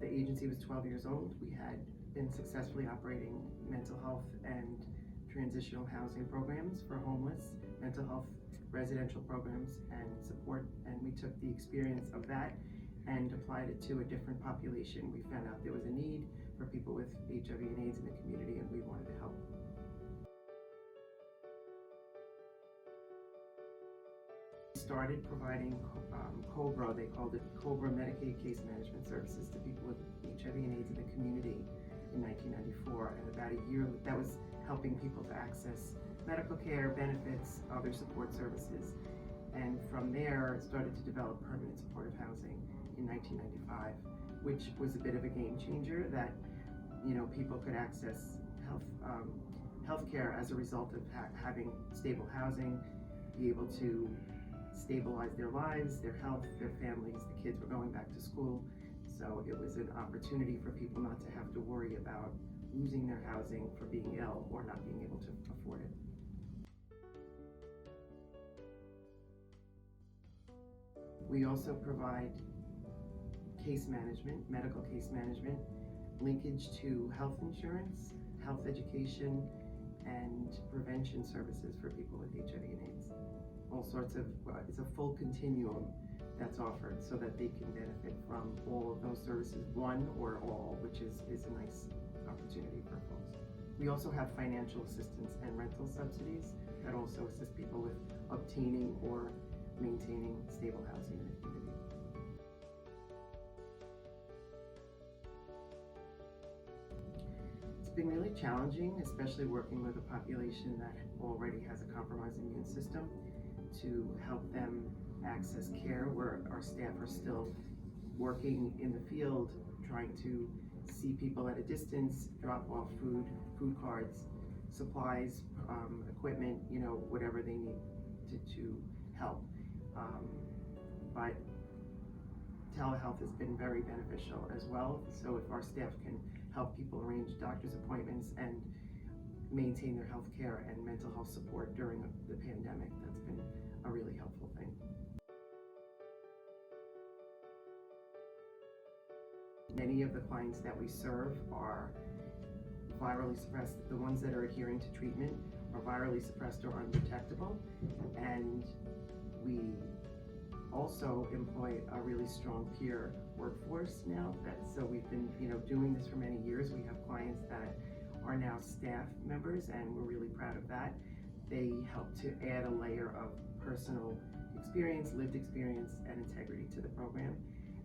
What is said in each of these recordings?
the agency was 12 years old. We had been successfully operating mental health and transitional housing programs for homeless, mental health residential programs and support, and we took the experience of that and applied it to a different population. We found out there was a need for people with HIV and AIDS in the community, and we wanted to help. We started providing COBRA, they called it COBRA Medicaid Case Management Services to people with HIV and AIDS in the community in 1994, and about a year that was helping people to access medical care, benefits, other support services, and from there started to develop permanent supportive housing in 1995, which was a bit of a game changer that people could access health care as a result of having stable housing, be able to stabilize their lives, their health, their families. The kids were going back to school, so it was an opportunity for people not to have to worry about losing their housing for being ill or not being able to afford it. We also provide case management, medical case management, linkage to health insurance, health education, and prevention services for people with HIV and AIDS. All sorts of, it's a full continuum that's offered so that they can benefit from all of those services, one or all, which is a nice opportunity for folks. We also have financial assistance and rental subsidies that also assist people with obtaining or maintaining stable housing in the community. It's been really challenging, especially working with a population that already has a compromised immune system, to help them access care where our staff are still working in the field, trying to see people at a distance, drop off food cards, supplies, equipment, whatever they need to help. But telehealth has been very beneficial as well. So if our staff can help people arrange doctor's appointments and maintain their health care and mental health support during the pandemic, that's been a really helpful thing. Many of the clients that we serve are virally suppressed. The ones that are adhering to treatment are virally suppressed or undetectable, and we also employ a really strong peer workforce now. So we've been doing this for many years. We have clients that are now staff members, and we're really proud of that. They help to add a layer of personal experience, lived experience, and integrity to the program,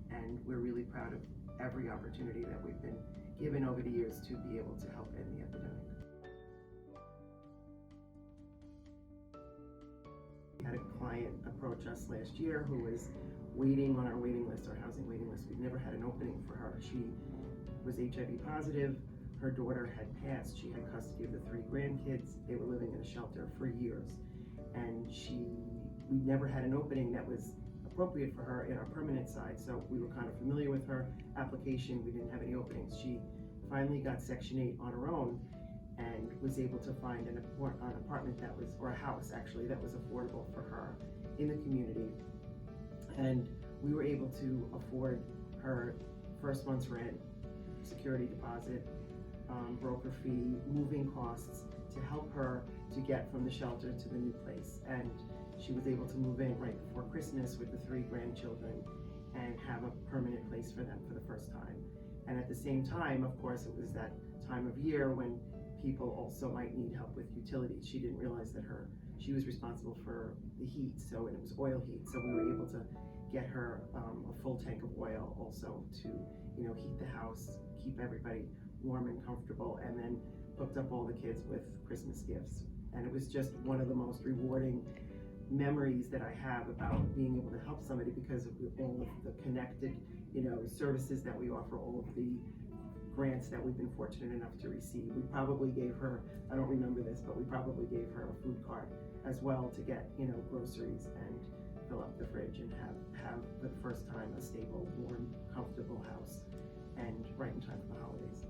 and we're really proud of every opportunity that we've been given over the years to be able to help end the epidemic. We had a client approach us last year who was waiting on our waiting list, our housing waiting list. We'd never had an opening for her. She was HIV positive. Her daughter had passed. She had custody of the 3 grandkids. They were living in a shelter for years. And we never had an opening that was appropriate for her in our permanent side, so we were kind of familiar with her application. We didn't have any openings. She finally got Section 8 on her own and was able to find an apartment that was, or a house actually, that was affordable for her in the community. And we were able to afford her first month's rent, security deposit, broker fee, moving costs to help her to get from the shelter to the new place. And she was able to move in right before Christmas with the 3 grandchildren and have a permanent place for them for the first time. And at the same time, of course, it was that time of year when people also might need help with utilities. She didn't realize that she was responsible for the heat, and it was oil heat. So we were able to get her a full tank of oil also to heat the house, keep everybody warm and comfortable, and then hooked up all the kids with Christmas gifts. And it was just one of the most rewarding memories that I have about being able to help somebody because of all of the connected, services that we offer, all of the grants that we've been fortunate enough to receive. We probably gave her, I don't remember this, but we probably gave her a food card as well to get, groceries and fill up the fridge and have for the first time a stable, warm, comfortable house, and right in time for the holidays.